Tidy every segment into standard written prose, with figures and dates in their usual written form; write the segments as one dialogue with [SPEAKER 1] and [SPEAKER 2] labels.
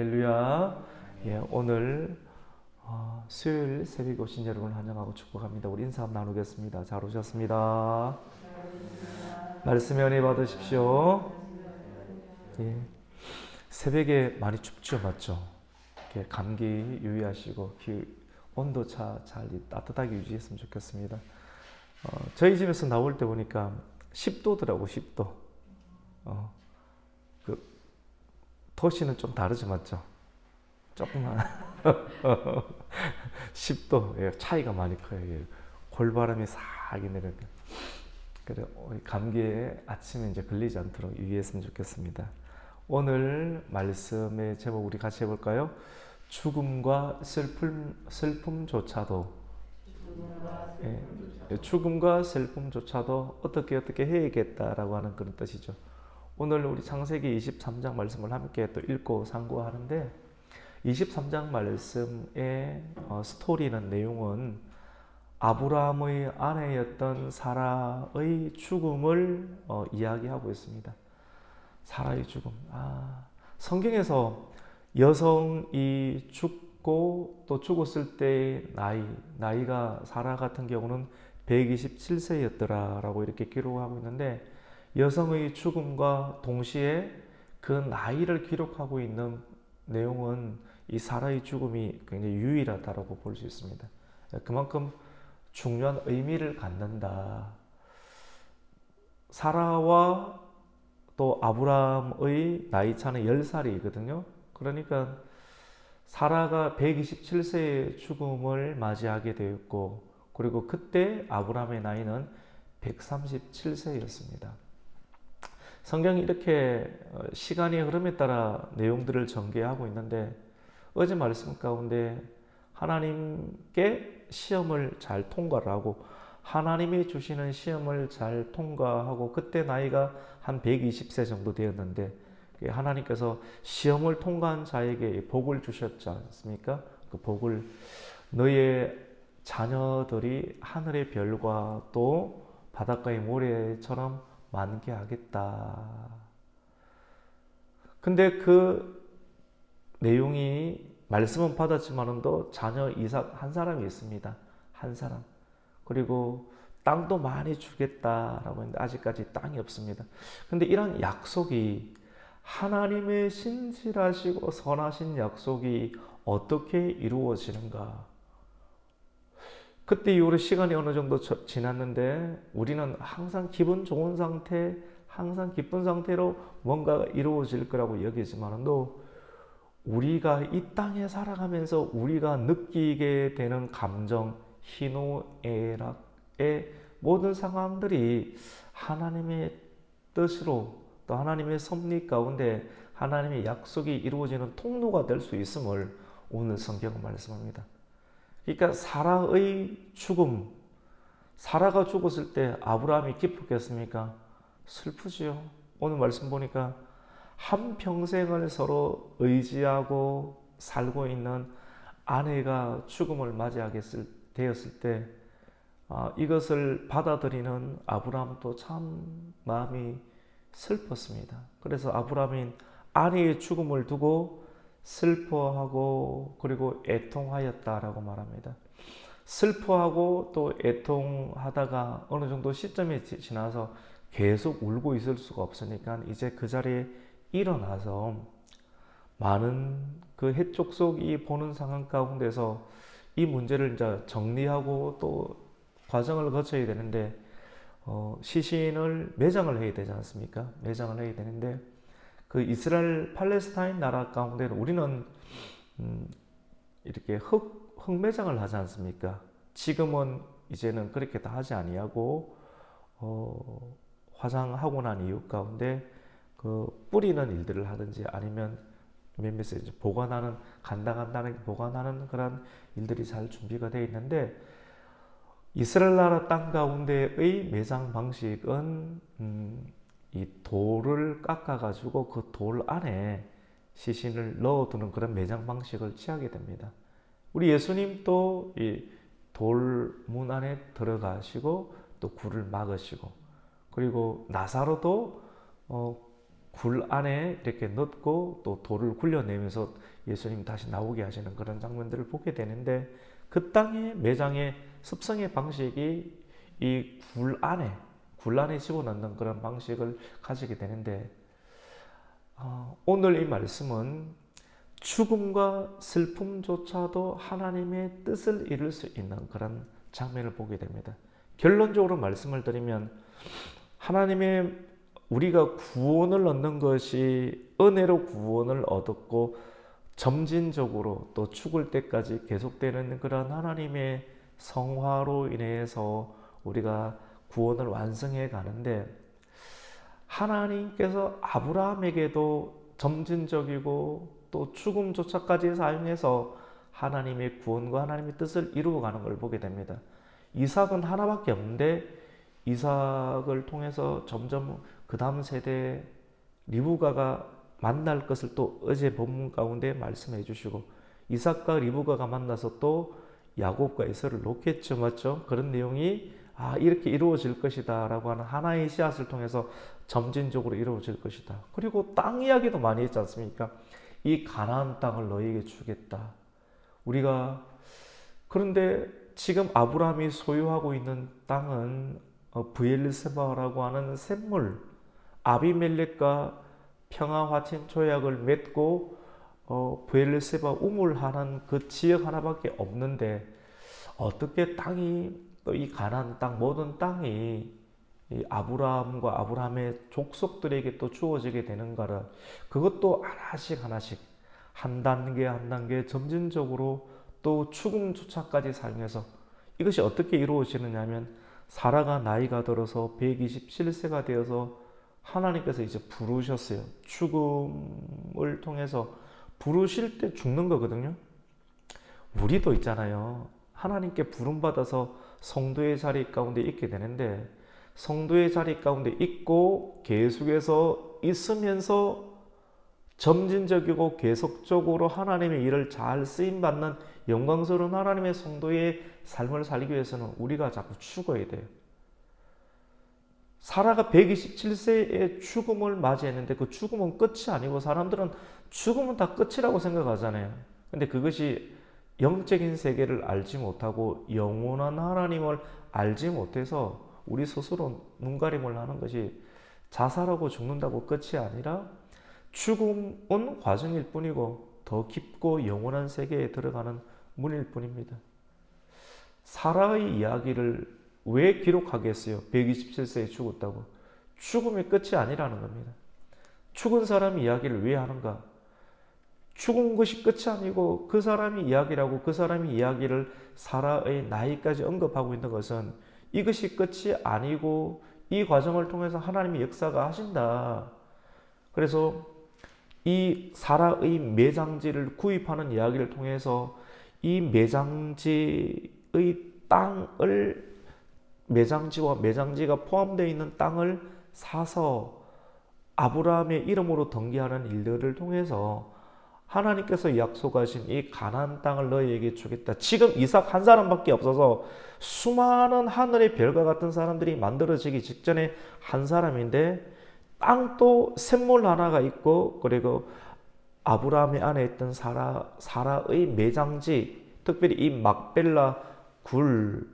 [SPEAKER 1] 할렐루야. 오늘 수요일 새벽에 오신 여러분을 환영하고 축복합니다. 우리 인사 한번 나누겠습니다. 잘 오셨습니다. 말씀에 은혜 받으십시오. 새벽에 많이 춥죠, 맞죠? 감기 유의하시고 온도차 잘 따뜻하게 유지했으면 좋겠습니다. 저희 집에서 나올 때 보니까 10도더라고, 10도. 그 도시는 좀 다르죠, 맞죠? 조금만 10도 차이가 많이 커요. 골바람이 싹 내려요. 그래 감기에 아침에 이제 걸리지 않도록 유의했으면 좋겠습니다. 오늘 말씀의 제목 우리 같이 해볼까요? 죽음과 슬픔조차도 죽음과 슬픔조차도 어떻게 해야겠다라고 하는 그런 뜻이죠. 오늘 우리 창세기 23장 말씀을 함께 또 읽고 상고하는데 23장 말씀의 스토리는 내용은 아브라함의 아내였던 사라의 죽음을 이야기하고 있습니다. 사라의 죽음. 성경에서 여성이 죽고 또 죽었을 때의 나이가 사라 같은 경우는 127세였더라라고 이렇게 기록하고 있는데 여성의 죽음과 동시에 그 나이를 기록하고 있는 내용은 이 사라의 죽음이 굉장히 유일하다고 볼 수 있습니다. 그만큼 중요한 의미를 갖는다. 사라와 또 아브라함의 나이 차는 10살이거든요. 그러니까 사라가 127세의 죽음을 맞이하게 되었고, 그리고 그때 아브라함의 나이는 137세였습니다. 성경이 이렇게 시간의 흐름에 따라 내용들을 전개하고 있는데 어제 말씀 가운데 하나님께 시험을 잘 통과를 하고 하나님이 주시는 시험을 잘 통과하고 그때 나이가 한 120세 정도 되었는데 하나님께서 시험을 통과한 자에게 복을 주셨지 않습니까? 그 복을 너의 자녀들이 하늘의 별과 또 바닷가의 모래처럼 많게 하겠다. 근데 그 내용이 말씀은 받았지만은 또 자녀 이삭 한 사람이 있습니다. 한 사람. 그리고 땅도 많이 주겠다라고 했는데 아직까지 땅이 없습니다. 근데 이런 약속이 하나님의 신실하시고 선하신 약속이 어떻게 이루어지는가? 그때 이후로 시간이 어느 정도 지났는데 우리는 항상 기분 좋은 상태, 항상 기쁜 상태로 뭔가가 이루어질 거라고 여기지만 또 우리가 이 땅에 살아가면서 우리가 느끼게 되는 감정, 희노애락의 모든 상황들이 하나님의 뜻으로 또 하나님의 섭리 가운데 하나님의 약속이 이루어지는 통로가 될 수 있음을 오늘 성경은 말씀합니다. 그러니까 사라의 죽음, 사라가 죽었을 때 아브라함이 기뻤겠습니까? 슬프지요. 오늘 말씀 보니까 한평생을 서로 의지하고 살고 있는 아내가 죽음을 맞이하게 되었을 때 이것을 받아들이는 아브라함도 참 마음이 슬펐습니다. 그래서 아브라함은 아내의 죽음을 두고 슬퍼하고 그리고 애통하였다라고 말합니다. 슬퍼하고 또 애통하다가 어느 정도 시점이 지나서 계속 울고 있을 수가 없으니까 이제 그 자리에 일어나서 많은 그 해쪽 속이 보는 상황 가운데서 이 문제를 이제 정리하고 또 과정을 거쳐야 되는데 시신을 매장을 해야 되지 않습니까? 매장을 해야 되는데 그 이스라엘 팔레스타인 나라 가운데는 우리는 이렇게 흙매장을 하지 않습니까? 지금은 이제는 그렇게 다 하지 아니하고 화장하고 난 이유 가운데 그 뿌리는 일들을 하든지 아니면 몇몇에 이제 보관하는 간당간당하게 보관하는 그런 일들이 잘 준비가 되어 있는데 이스라엘 나라 땅 가운데의 매장 방식은 이 돌을 깎아가지고 그 돌 안에 시신을 넣어두는 그런 매장 방식을 취하게 됩니다. 우리 예수님도 이 돌문 안에 들어가시고 또 굴을 막으시고 그리고 나사로도 굴 안에 이렇게 넣고 또 돌을 굴려내면서 예수님 다시 나오게 하시는 그런 장면들을 보게 되는데, 그 땅의 매장의 습성의 방식이 이 굴 안에 집어넣는 그런 방식을 가지게 되는데, 오늘 이 말씀은 죽음과 슬픔조차도 하나님의 뜻을 이룰 수 있는 그런 장면을 보게 됩니다. 결론적으로 말씀을 드리면, 하나님의 우리가 구원을 얻는 것이 은혜로 구원을 얻었고 점진적으로 또 죽을 때까지 계속되는 그런 하나님의 성화로 인해서 우리가 구원을 완성해 가는데, 하나님께서 아브라함에게도 점진적이고 또 죽음조차까지 사용해서 하나님의 구원과 하나님의 뜻을 이루어가는 걸 보게 됩니다. 이삭은 하나밖에 없는데 이삭을 통해서 점점 그 다음 세대 리브가가 만날 것을 또 어제 본문 가운데 말씀해 주시고, 이삭과 리브가가 만나서 또 야곱과 에서를 놓겠죠, 맞죠? 그런 내용이 이렇게 이루어질 것이다 라고 하는 하나의 씨앗을 통해서 점진적으로 이루어질 것이다. 그리고 땅 이야기도 많이 했지 않습니까? 이 가나안 땅을 너희에게 주겠다. 우리가 그런데 지금 아브라함이 소유하고 있는 땅은 브엘세바라고 하는 샘물, 아비멜렉과 평화 화친 조약을 맺고 브엘세바 우물하는 그 지역 하나밖에 없는데, 어떻게 땅이 또 이 가나안 땅 모든 땅이 이 아브라함과 아브라함의 족속들에게 또 주어지게 되는가를, 그것도 하나씩 하나씩 한 단계 한 단계 점진적으로 또 죽음조차까지 사용해서 이것이 어떻게 이루어지느냐 하면, 사라가 나이가 들어서 127세가 되어서 하나님께서 이제 부르셨어요. 죽음을 통해서 부르실 때 죽는 거거든요. 우리도 있잖아요. 하나님께 부름받아서 성도의 자리 가운데 있게 되는데, 성도의 자리 가운데 있고 계속해서 있으면서 점진적이고 계속적으로 하나님의 일을 잘 쓰임받는 영광스러운 하나님의 성도의 삶을 살기 위해서는 우리가 자꾸 죽어야 돼요. 사라가 127세의 죽음을 맞이했는데 그 죽음은 끝이 아니고, 사람들은 죽음은 다 끝이라고 생각하잖아요. 근데 그것이 영적인 세계를 알지 못하고 영원한 하나님을 알지 못해서 우리 스스로 눈가림을 하는 것이, 자살하고 죽는다고 끝이 아니라 죽음은 과정일 뿐이고 더 깊고 영원한 세계에 들어가는 문일 뿐입니다. 사라의 이야기를 왜 기록하겠어요? 127세에 죽었다고. 죽음이 끝이 아니라는 겁니다. 죽은 사람 이야기를 왜 하는가? 죽은 것이 끝이 아니고 그 사람이 이야기라고 그 사람이 이야기를 사라의 나이까지 언급하고 있는 것은 이것이 끝이 아니고 이 과정을 통해서 하나님의 역사가 하신다. 그래서 이 사라의 매장지를 구입하는 이야기를 통해서 이 매장지의 땅을, 매장지와 매장지가 포함되어 있는 땅을 사서 아브라함의 이름으로 등기하는 일들을 통해서 하나님께서 약속하신 이 가나안 땅을 너희에게 주겠다. 지금 이삭 한 사람밖에 없어서 수많은 하늘의 별과 같은 사람들이 만들어지기 직전에 한 사람인데, 땅도 샘물 하나가 있고, 그리고 아브라함의 안에 있던 사라의 매장지, 특별히 이 막벨라 굴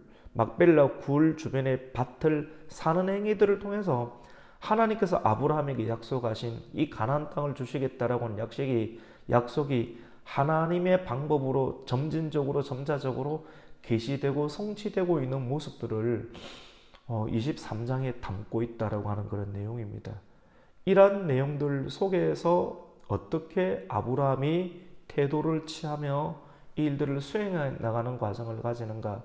[SPEAKER 1] 주변의 밭을 사는 행위들을 통해서 하나님께서 아브라함에게 약속하신 이 가나안 땅을 주시겠다라고 하는 약속이 하나님의 방법으로 점진적으로 점자적으로 계시되고 성취되고 있는 모습들을 23장에 담고 있다라고 하는 그런 내용입니다. 이러한 내용들 속에서 어떻게 아브라함이 태도를 취하며 이 일들을 수행해 나가는 과정을 가지는가?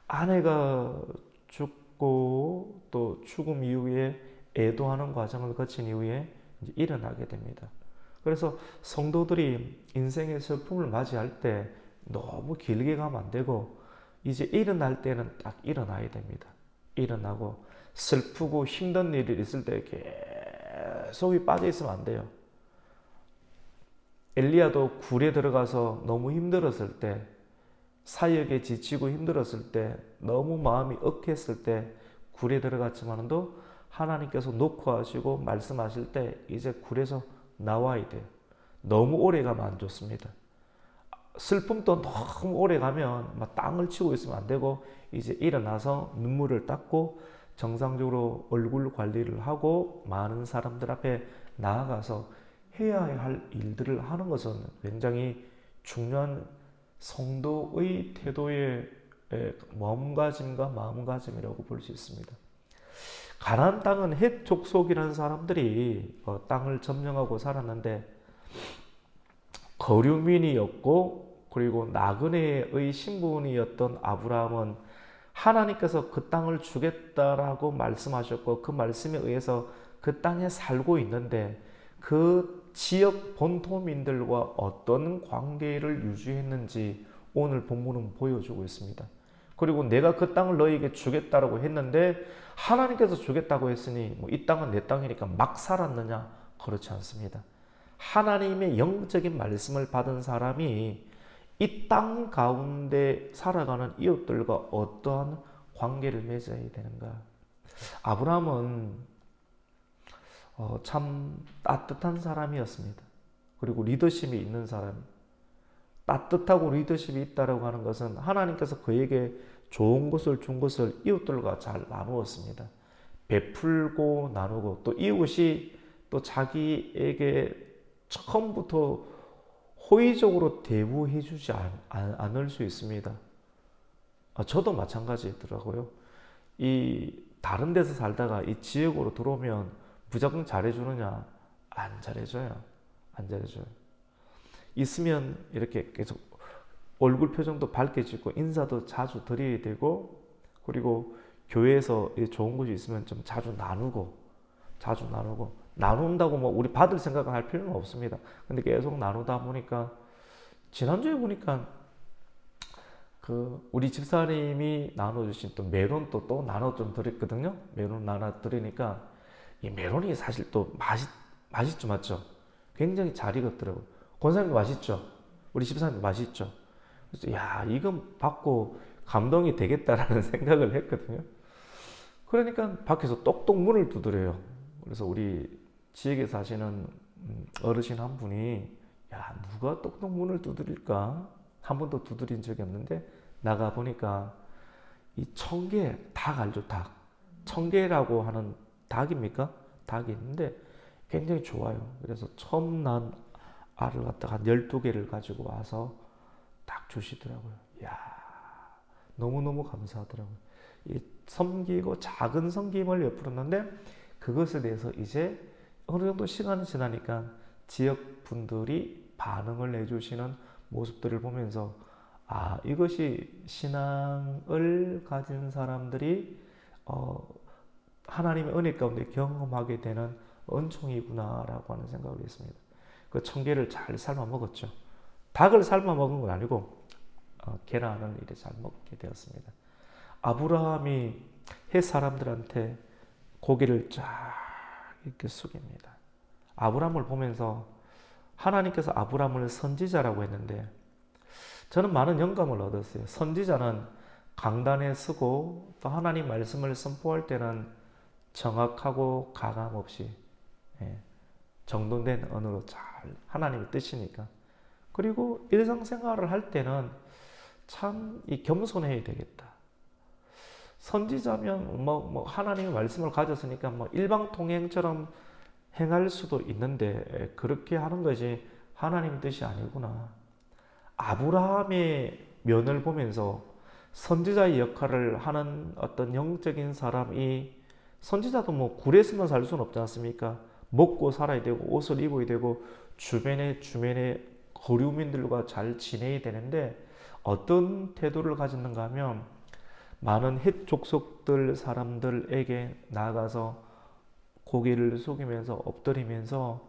[SPEAKER 1] 아내가 죽고 또 죽음 이후에 애도하는 과정을 거친 이후에 이제 일어나게 됩니다. 그래서 성도들이 인생의 슬픔을 맞이할 때 너무 길게 가면 안 되고, 이제 일어날 때는 딱 일어나야 됩니다. 일어나고 슬프고 힘든 일이 있을 때 계속 빠져 있으면 안 돼요. 엘리야도 굴에 들어가서 너무 힘들었을 때, 사역에 지치고 힘들었을 때, 너무 마음이 억했을 때 굴에 들어갔지만도 하나님께서 놓고 하시고 말씀하실 때 이제 굴에서 나와야 돼요. 너무 오래 가면 안 좋습니다. 슬픔도 너무 오래 가면 막 땅을 치고 있으면 안 되고 이제 일어나서 눈물을 닦고 정상적으로 얼굴 관리를 하고 많은 사람들 앞에 나아가서 해야 할 일들을 하는 것은 굉장히 중요한 성도의 태도의 몸가짐과 마음가짐이라고 볼 수 있습니다. 가나안 땅은 헷 족속이라는 사람들이 땅을 점령하고 살았는데 거류민이었고 그리고 나그네의 신분이었던 아브라함은 하나님께서 그 땅을 주겠다라고 말씀하셨고 그 말씀에 의해서 그 땅에 살고 있는데 그 지역 본토민들과 어떤 관계를 유지했는지 오늘 본문은 보여주고 있습니다. 그리고 내가 그 땅을 너희에게 주겠다라고 했는데 하나님께서 주겠다고 했으니 뭐 이 땅은 내 땅이니까 막 살았느냐? 그렇지 않습니다. 하나님의 영적인 말씀을 받은 사람이 이 땅 가운데 살아가는 이웃들과 어떠한 관계를 맺어야 되는가? 아브라함은 참 따뜻한 사람이었습니다. 그리고 리더십이 있는 사람. 따뜻하고 리더십이 있다라고 하는 것은 하나님께서 그에게 좋은 것을 준 것을 이웃들과 잘 나누었습니다. 베풀고 나누고 또 이웃이 또 자기에게 처음부터 호의적으로 대우해 주지 않을 수 있습니다. 저도 마찬가지더라고요. 이 다른 데서 살다가 이 지역으로 들어오면 무조건 잘해주느냐? 안 잘해줘요. 안 잘해줘요. 있으면 이렇게 계속 얼굴 표정도 밝게지고 인사도 자주 드려야 되고 그리고 교회에서 좋은 것이 있으면 좀 자주 나누고 나눈다고 뭐 우리 받을 생각을 할 필요는 없습니다. 근데 계속 나누다 보니까 지난주에 보니까 그 우리 집사님이 나눠주신 또 메론도 또 나눠 좀 드렸거든요. 메론 나눠 드리니까 이 메론이 사실 또 맛있죠, 맞죠? 굉장히 잘 익었더라고요. 권사님도 맛있죠? 우리 집사님도 맛있죠? 그래서 야 이건 받고 감동이 되겠다라는 생각을 했거든요. 그러니까 밖에서 똑똑 문을 두드려요. 그래서 우리 지역에 사시는 어르신 한 분이 야 누가 똑똑 문을 두드릴까? 한 번도 두드린 적이 없는데 나가 보니까 이 청개 닭 알죠? 닭. 청개라고 하는 닭입니까? 닭이 있는데 굉장히 좋아요. 그래서 처음 난 알을 갖다가 한 12개를 가지고 와서 딱 주시더라고요. 야 너무너무 감사하더라고요. 이 섬기고 작은 섬김을 베풀었는데 그것에 대해서 이제 어느 정도 시간이 지나니까 지역 분들이 반응을 해주시는 모습들을 보면서 아 이것이 신앙을 가진 사람들이 하나님의 은혜 가운데 경험하게 되는 은총이구나라고 하는 생각을 했습니다. 그 청개를 잘 삶아 먹었죠. 닭을 삶아 먹은 건 아니고 계란을 이렇게 잘 먹게 되었습니다. 아브라함이 헷 사람들한테 고개를 쫙 이렇게 숙입니다. 아브라함을 보면서 하나님께서 아브라함을 선지자라고 했는데 저는 많은 영감을 얻었어요. 선지자는 강단에 서고 또 하나님 말씀을 선포할 때는 정확하고 가감 없이 정돈된 언어로 잘 하나님의 뜻이니까 그리고 일상생활을 할 때는 참 겸손해야 되겠다. 선지자면 뭐 하나님의 말씀을 가졌으니까 뭐 일방통행처럼 행할 수도 있는데 그렇게 하는 것이 하나님의 뜻이 아니구나. 아브라함의 면을 보면서 선지자의 역할을 하는 어떤 영적인 사람이 선지자도 뭐 굴에서만 살 수는 없지 않습니까? 먹고 살아야 되고 옷을 입어야 되고 주변에 거류민들과 잘 지내야 되는데 어떤 태도를 가졌는가 하면 많은 헷 족속들 사람들에게 나아가서 고개를 숙이면서 엎드리면서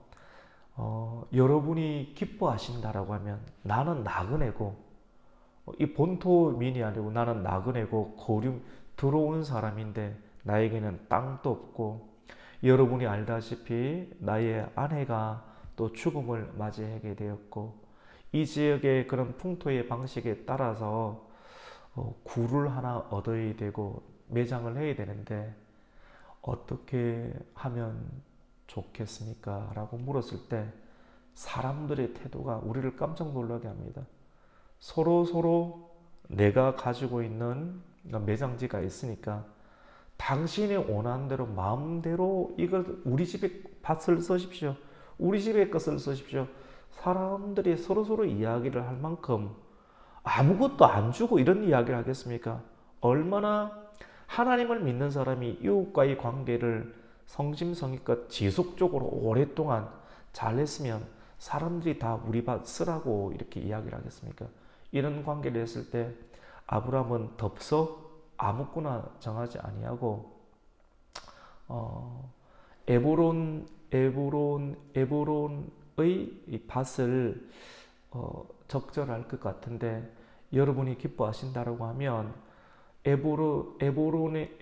[SPEAKER 1] 여러분이 기뻐하신다라고 하면 나는 나그네고 이 본토민이 아니고 나는 나그네고 거류 들어온 사람인데 나에게는 땅도 없고 여러분이 알다시피 나의 아내가 또 죽음을 맞이하게 되었고 이 지역의 그런 풍토의 방식에 따라서 굴을 하나 얻어야 되고 매장을 해야 되는데 어떻게 하면 좋겠습니까? 라고 물었을 때 사람들의 태도가 우리를 깜짝 놀라게 합니다. 서로 내가 가지고 있는 매장지가 있으니까 당신이 원하는 대로 마음대로 이걸 우리 집에 밭을 쓰십시오. 우리 집에 것을 쓰십시오. 사람들이 서로 이야기를 할 만큼 아무것도 안 주고 이런 이야기를 하겠습니까? 얼마나 하나님을 믿는 사람이 이웃과의 관계를 성심성의껏 지속적으로 오랫동안 잘했으면 사람들이 다 우리 밭 쓰라고 이렇게 이야기를 하겠습니까? 이런 관계를 했을 때 아브라함은 덥석 아무거나 정하지 아니하고 에브론의 이 밭을 적절할 것 같은데 여러분이 기뻐하신다라고 하면 에브론이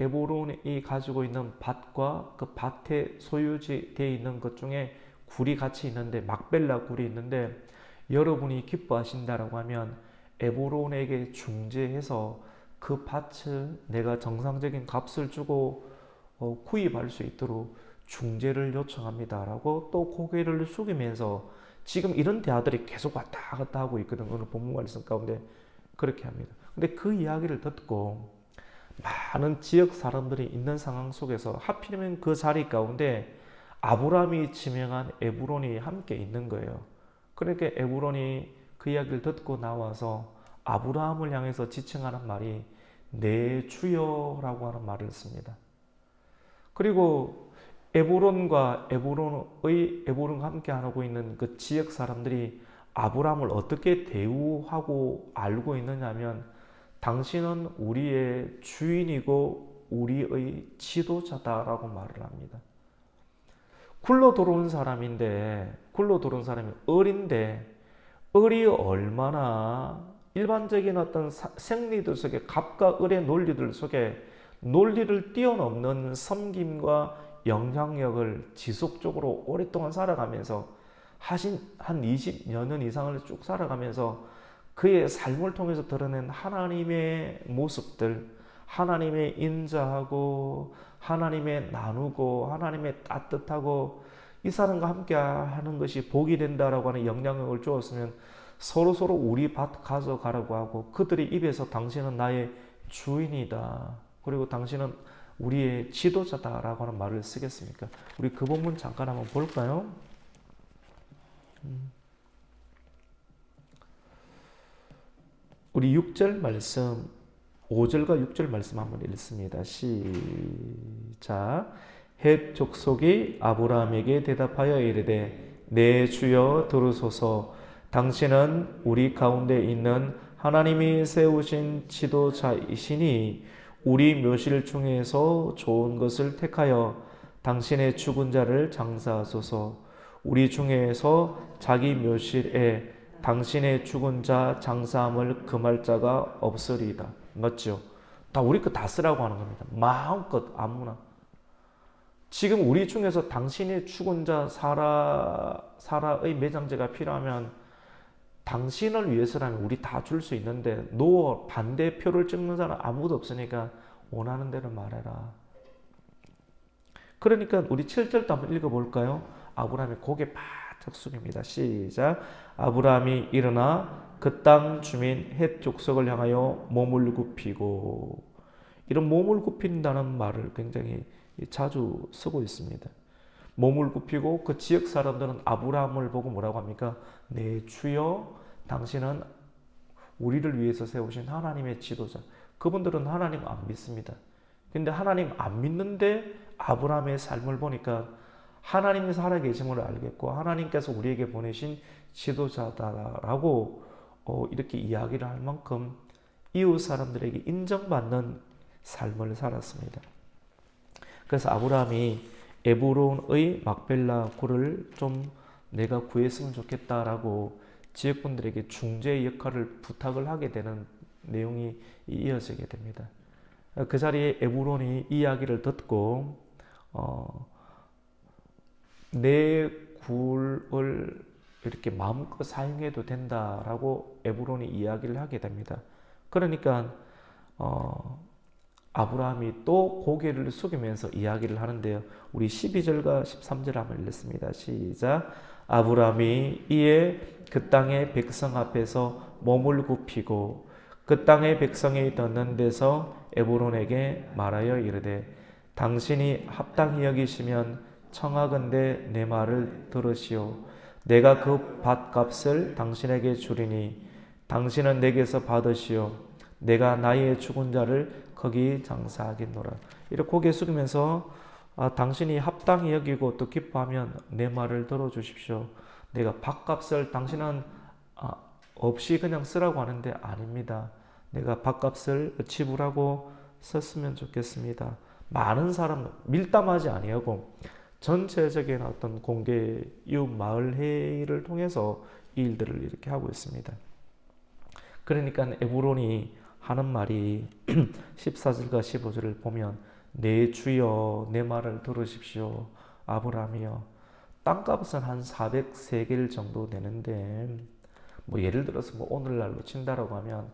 [SPEAKER 1] 가지고 있는 밭과 그 밭에 소유지 되어 있는 것 중에 굴이 같이 있는데 막벨라 굴이 있는데 여러분이 기뻐하신다라고 하면 에브론에게 중재해서 그 밭을 내가 정상적인 값을 주고 구입할 수 있도록 중재를 요청합니다라고 또 고개를 숙이면서 지금 이런 대화들이 계속 왔다 갔다 하고 있거든. 오늘 본문 말씀 가운데 그렇게 합니다. 근데 그 이야기를 듣고 많은 지역 사람들이 있는 상황 속에서 하필이면 그 자리 가운데 아브라함이 지명한 에브론이 함께 있는 거예요. 그러니까 에브론이 그 이야기를 듣고 나와서 아브라함을 향해서 지칭하는 말이 내 주여라고 하는 말을 씁니다. 그리고 에브론과 에브론과 함께 하고 있는 그 지역 사람들이 아브라함을 어떻게 대우하고 알고 있느냐면 당신은 우리의 주인이고 우리의 지도자다라고 말을 합니다. 굴러 들어온 사람이 을인데 을이 얼마나 일반적인 어떤 생리들 속에 갑과 을의 논리들 속에 논리를 뛰어넘는 섬김과 영향력을 지속적으로 오랫동안 살아가면서 한 20여 년 이상을 쭉 살아가면서 그의 삶을 통해서 드러낸 하나님의 모습들, 하나님의 인자하고 하나님의 나누고 하나님의 따뜻하고 이 사람과 함께 하는 것이 복이 된다라고 하는 영향력을 주었으면 서로 우리 밭 가져가라고 하고 그들의 입에서 당신은 나의 주인이다. 그리고 당신은 우리의 지도자다라고 하는 말을 쓰겠습니까? 우리 그 본문 잠깐 한번 볼까요? 우리 6절 말씀, 5절과 6절 말씀 한번 읽습니다. 시작. 헷 족속이 아브라함에게 대답하여 이르되 내 주여 들으소서. 당신은 우리 가운데 있는 하나님이 세우신 지도자이시니 우리 묘실 중에서 좋은 것을 택하여 당신의 죽은 자를 장사하소서. 우리 중에서 자기 묘실에 당신의 죽은 자 장사함을 금할 자가 없으리이다. 맞죠? 다 우리 거 다 쓰라고 하는 겁니다. 마음껏 아무나. 지금 우리 중에서 당신의 죽은 자 사라의 매장제가 필요하면 당신을 위해서라면 우리 다 줄 수 있는데 노 반대표를 찍는 사람 아무도 없으니까 원하는 대로 말해라. 그러니까 우리 7절도 한번 읽어볼까요? 아브라함이 고개 바짝 숙입니다. 시작. 아브라함이 일어나 그 땅 주민 헷 족속을 향하여 몸을 굽히고, 이런 몸을 굽힌다는 말을 굉장히 자주 쓰고 있습니다. 몸을 굽히고 그 지역 사람들은 아브라함을 보고 뭐라고 합니까? 내 주여, 당신은 우리를 위해서 세우신 하나님의 지도자. 그분들은 하나님 안 믿습니다. 근데 하나님 안 믿는데 아브라함의 삶을 보니까 하나님이 살아계심을 알겠고 하나님께서 우리에게 보내신 지도자다라고 이렇게 이야기를 할 만큼 이웃 사람들에게 인정받는 삶을 살았습니다. 그래서 아브라함이 에브론의 막벨라 굴을 좀 내가 구했으면 좋겠다라고 지역분들에게 중재 역할을 부탁을 하게 되는 내용이 이어지게 됩니다. 그 자리에 에브론이 이야기를 듣고 내 굴을 이렇게 마음껏 사용해도 된다라고 에브론이 이야기를 하게 됩니다. 그러니까 아브라함이 또 고개를 숙이면서 이야기를 하는데요. 우리 12절과 13절 한번 읽겠습니다. 시작. 아브라함이 이에 그 땅의 백성 앞에서 몸을 굽히고 그 땅의 백성이 듣는 데서 에브론에게 말하여 이르되 당신이 합당히 여기시면 청하건대 내 말을 들으시오. 내가 그 밭값을 당신에게 주리니 당신은 내게서 받으시오. 내가 나의 죽은 자를 거기 장사하겠노라. 이렇게 고개 숙이면서 당신이 합당히 여기고 또 기뻐하면 내 말을 들어주십시오. 내가 밭값을 당신은 없이 그냥 쓰라고 하는데 아닙니다. 내가 밭값을 지불하고 썼으면 좋겠습니다. 많은 사람 밀담하지 아니하고 전체적인 어떤 공개 이웃 마을 회의를 통해서 이 일들을 이렇게 하고 있습니다. 그러니까 에브론이 하는 말이 14절과 15절을 보면 내 주여 내 말을 들으십시오. 아브라함이여. 땅값은 한 400세겔 정도 되는데 뭐 예를 들어서 뭐 오늘날로 친다라고 하면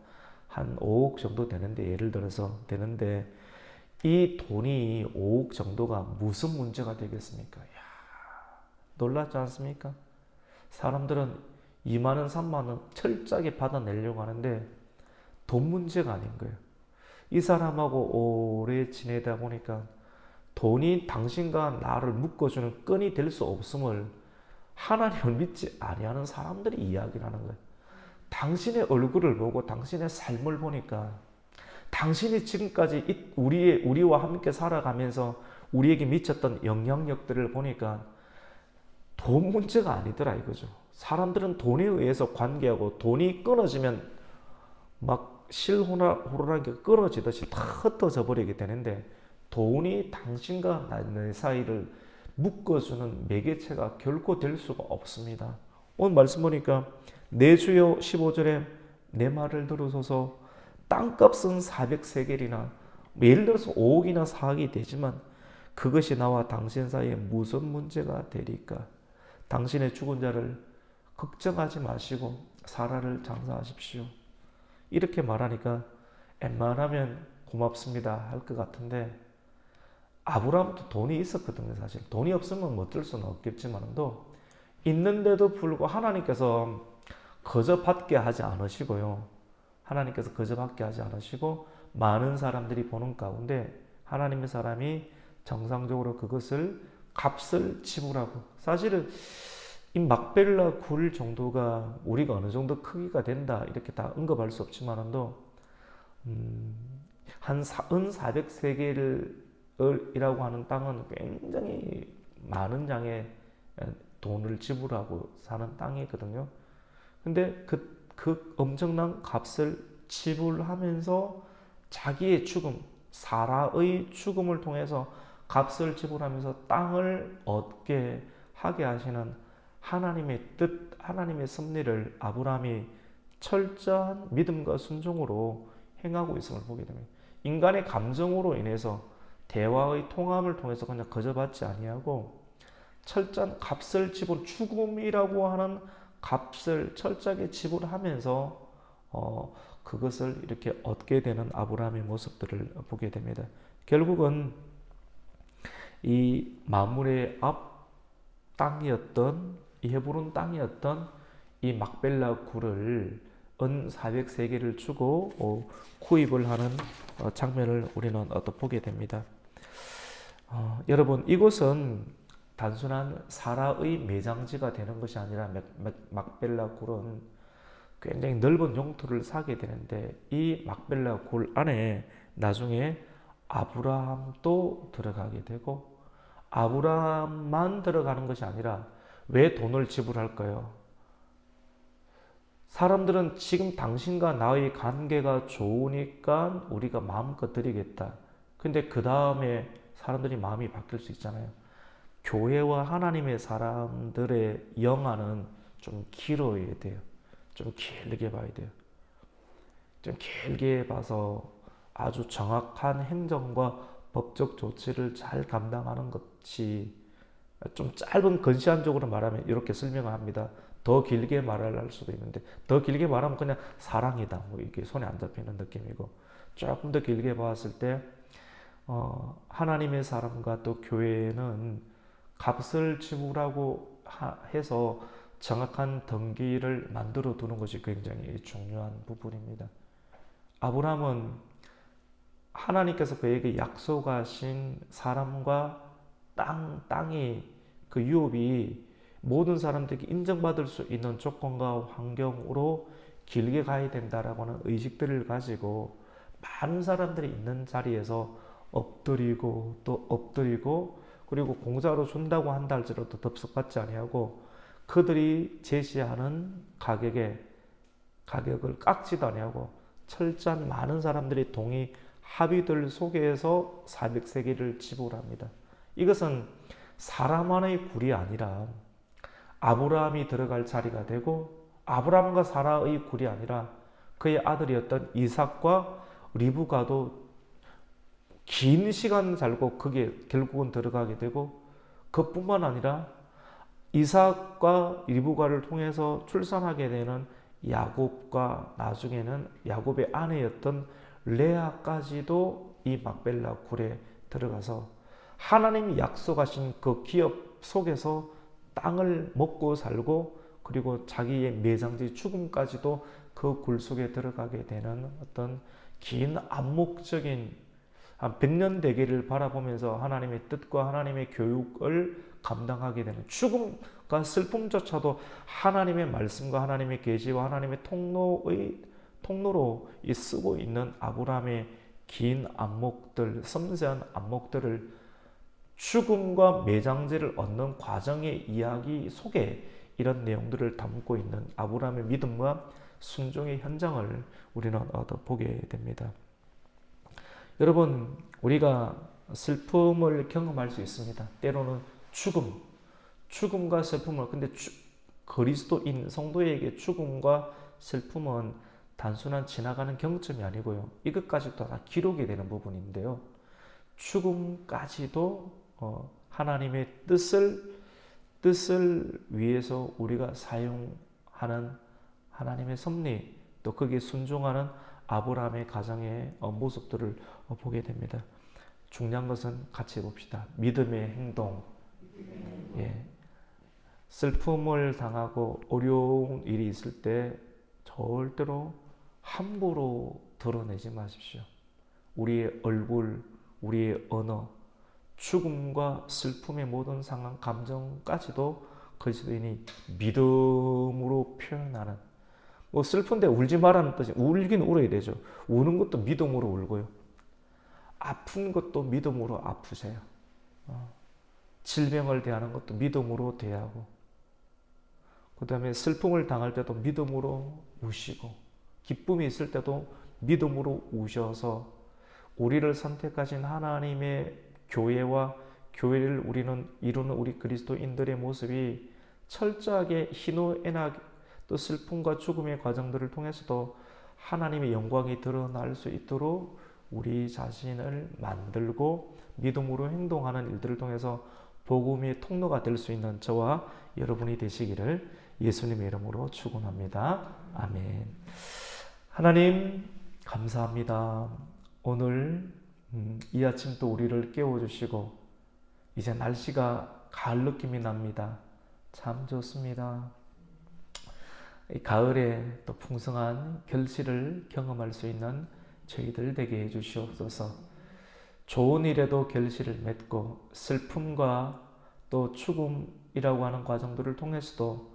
[SPEAKER 1] 한 5억 정도 되는데 예를 들어서 되는데 이 돈이 5억 정도가 무슨 문제가 되겠습니까? 이야, 놀랍지 않습니까? 사람들은 2만 원, 3만 원 철저하게 받아내려고 하는데 돈 문제가 아닌 거예요. 이 사람하고 오래 지내다 보니까 돈이 당신과 나를 묶어주는 끈이 될 수 없음을 하나님을 믿지 아니하는 사람들이 이야기를 하는 거예요. 당신의 얼굴을 보고 당신의 삶을 보니까 당신이 지금까지 우리와 함께 살아가면서 우리에게 미쳤던 영향력들을 보니까 돈 문제가 아니더라 이거죠. 사람들은 돈에 의해서 관계하고 돈이 끊어지면 막 실호라기 끊어지듯이 다 흩어져 버리게 되는데 돈이 당신과 내 사이를 묶어주는 매개체가 결코 될 수가 없습니다. 오늘 말씀 보니까 내 주여 15절에 내 말을 들으소서. 땅값은 400세겔이나 예를 들어서 5억이나 4억이 되지만 그것이 나와 당신 사이에 무슨 문제가 되리까? 당신의 죽은 자를 걱정하지 마시고 사라를 장사하십시오. 이렇게 말하니까 웬만하면 고맙습니다 할 것 같은데 아브라함도 돈이 있었거든요. 사실 돈이 없으면 어쩔 수는 없겠지만도 있는데도 불구하고 하나님께서 거저 받게 하지 않으시고요. 하나님께서 거저 받게 하지 않으시고 많은 사람들이 보는 가운데 하나님의 사람이 정상적으로 그것을 값을 지불하고 사실은 이 막벨라 굴 정도가 우리가 어느 정도 크기가 된다 이렇게 다 언급할 수 없지만도 한 은 400세겔이라고 하는 땅은 굉장히 많은 양의 돈을 지불하고 사는 땅이거든요. 근데 그 엄청난 값을 지불하면서 자기의 죽음, 사라의 죽음을 통해서 값을 지불하면서 땅을 얻게 하게 하시는 하나님의 뜻, 하나님의 섭리를 아브라함이 철저한 믿음과 순종으로 행하고 있음을 보게 됩니다. 인간의 감정으로 인해서 대화의 통함을 통해서 그냥 거저받지 아니하고 철저한 값을 지불, 죽음이라고 하는 값을 철저하게 지불하면서 그것을 이렇게 얻게 되는 아브라함의 모습들을 보게 됩니다. 결국은 이 마물의 앞 땅이었던 이 헤브론 땅이었던 이 막벨라 굴을 은 400세겔을 주고 구입을 하는 장면을 우리는 또 보게 됩니다. 여러분 이곳은 단순한 사라의 매장지가 되는 것이 아니라 막벨라 굴은 굉장히 넓은 용토를 사게 되는데 이 막벨라 굴 안에 나중에 아브라함도 들어가게 되고 아브라함만 들어가는 것이 아니라 왜 돈을 지불할까요? 사람들은 지금 당신과 나의 관계가 좋으니까 우리가 마음껏 드리겠다. 근데 그 다음에 사람들이 마음이 바뀔 수 있잖아요. 교회와 하나님의 사람들의 영안은 좀 길어야 돼요. 좀 길게 봐야 돼요. 좀 길게 봐서 아주 정확한 행정과 법적 조치를 잘 감당하는 것이 좀 짧은 건시안적으로 말하면 이렇게 설명을 합니다. 더 길게 말할 수도 있는데 더 길게 말하면 그냥 사랑이다. 뭐 이게 손에 안 잡히는 느낌이고 조금 더 길게 봤을 때 하나님의 사람과 또 교회는 값을 지불하고 해서 정확한 등기를 만들어 두는 것이 굉장히 중요한 부분입니다. 아브라함은 하나님께서 그에게 약속하신 사람과 땅이 그 유업이 모든 사람들에게 인정받을 수 있는 조건과 환경으로 길게 가야 된다라고 하는 의식들을 가지고 많은 사람들이 있는 자리에서 엎드리고 또 엎드리고, 그리고 공짜로 준다고 한다 할지라도 덥석받지 아니하고 그들이 제시하는 가격을 깎지도 아니하고 철저한 많은 사람들이 동의 합의들 속에서 400세겔을 지불합니다. 이것은 사람 하나의 굴이 아니라 아브라함이 들어갈 자리가 되고, 아브라함과 사라의 굴이 아니라 그의 아들이었던 이삭과 리브가도 긴 시간 살고 그게 결국은 들어가게 되고, 그뿐만 아니라 이삭과 리브가를 통해서 출산하게 되는 야곱과 나중에는 야곱의 아내였던 레아까지도 이 막벨라 굴에 들어가서 하나님이 약속하신 그 기업 속에서 땅을 먹고 살고, 그리고 자기의 매장지 죽음까지도 그 굴 속에 들어가게 되는 어떤 긴 암묵적인 한 100년 대계를 바라보면서 하나님의 뜻과 하나님의 교육을 감당하게 되는, 죽음과 슬픔조차도 하나님의 말씀과 하나님의 계시와 하나님의 통로로 쓰고 있는 아브라함의 긴 안목들, 섬세한 안목들을 죽음과 매장지를 얻는 과정의 이야기 속에 이런 내용들을 담고 있는 아브라함의 믿음과 순종의 현장을 우리는 얻어보게 됩니다. 여러분, 우리가 슬픔을 경험할 수 있습니다. 때로는 죽음과 슬픔을, 근데 그리스도인 성도에게 죽음과 슬픔은 단순한 지나가는 경험이 아니고요. 이것까지도 다 기록이 되는 부분인데요. 죽음까지도 하나님의 뜻을 위해서 우리가 사용하는 하나님의 섭리, 또 거기에 순종하는 아브라함의 가정의 모습들을 보게 됩니다. 중요한 것은 같이 봅시다. 믿음의 행동. 예. 슬픔을 당하고 어려운 일이 있을 때 절대로 함부로 드러내지 마십시오. 우리의 얼굴, 우리의 언어, 죽음과 슬픔의 모든 상황, 감정까지도 그리스도인이 믿음으로 표현하는, 슬픈데 울지 말라는 뜻이, 울긴 울어야 되죠. 우는 것도 믿음으로 울고요. 아픈 것도 믿음으로 아프세요. 질병을 대하는 것도 믿음으로 대하고, 그 다음에 슬픔을 당할 때도 믿음으로 우시고, 기쁨이 있을 때도 믿음으로 우셔서 우리를 선택하신 하나님의 교회와 교회를 우리는 이루는 우리 그리스도인들의 모습이 철저하게 희노애락, 또 슬픔과 죽음의 과정들을 통해서도 하나님의 영광이 드러날 수 있도록 우리 자신을 만들고 믿음으로 행동하는 일들을 통해서 복음의 통로가 될 수 있는 저와 여러분이 되시기를 예수님의 이름으로 축원합니다. 아멘. 하나님 감사합니다. 오늘 이 아침 또 우리를 깨워주시고 이제 날씨가 가을 느낌이 납니다. 참 좋습니다. 가을에 또 풍성한 결실을 경험할 수 있는 저희들 되게 해주시옵소서. 좋은 일에도 결실을 맺고 슬픔과 또 죽음이라고 하는 과정들을 통해서도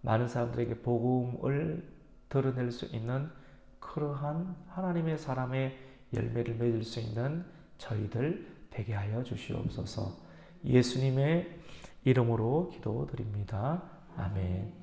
[SPEAKER 1] 많은 사람들에게 복음을 드러낼 수 있는 그러한 하나님의 사람의 열매를 맺을 수 있는 저희들 되게 하여 주시옵소서. 예수님의 이름으로 기도드립니다. 아멘.